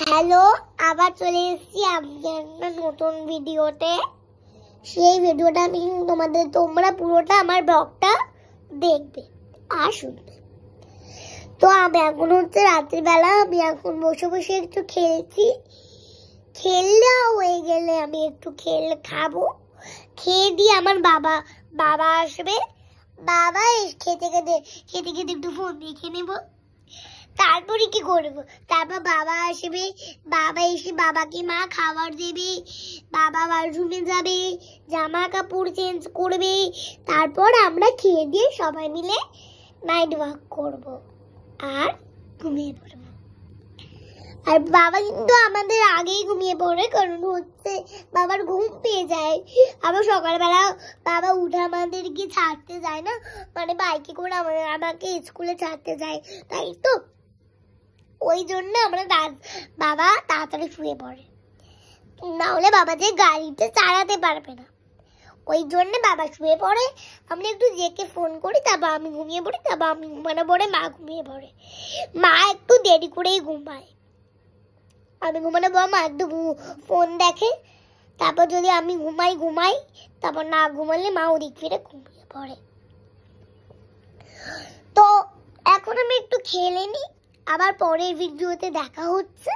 Hello, আবার চলে এসেছি একটা নতুন ভিডিওতে। সেই ভিডিওটা তোমরা পুরোটা আমার ব্লগটা দেখবে আর শুনবে। তো আমি এখন হচ্ছে রাত্রিবেলা, আমি এখন বসে বসে একটু খেলছি। খেললে হয়ে গেলে আমি একটু খাবো। খেয়ে দিয়ে আমার বাবা আসবে। বাবা খেতে একটু ফোন দেখে নেবো। তারপরে কি করবো? তারপর বাবা আসবে, বাবা এসে বাবাকে মা খাবার দেবে, বাবা বাথরুমে যাবে, জামা কাপড় চেঞ্জ করবে, তারপর আমরা খেয়ে দিয়ে সবাই মিলে নাইট ওয়াক করব আর ঘুমিয়ে পড়বো। আর বাবা কিন্তু আমাদের আগেই ঘুমিয়ে পড়ে, কারণ হচ্ছে বাবার ঘুম পেয়ে যায়। আবার সকালবেলা বাবা উঠে আমাদেরকে ছাড়তে যায় না, মানে বাইকে করে আমাকে স্কুলে ছাড়তে যায়, তাই তো ওই জন্য বাবা তাড়াতাড়ি শুয়ে পড়ে, না হলে বাবা যে গাড়িতে চালাতে পারবে না। ওই জন্য বাবা শুয়ে পড়ে, আমরা একটু জেকে ফোন করি, তারপর আমি ঘুমিয়ে পড়ি, তারপর আমি ঘুমানো পড়ে মা ঘুমিয়ে পড়ে। মা একটু দেরি করেই ঘুমায়, আমি ঘুমানো পর মা একটু ফোন দেখে, তারপর যদি আমি ঘুমাই, তারপর না ঘুমালে মা ওদিক ফিরে ঘুমিয়ে পড়ে। তো এখন আমি একটু খেলে নিই, আবার পরের ভিডিওতে দেখা হচ্ছে।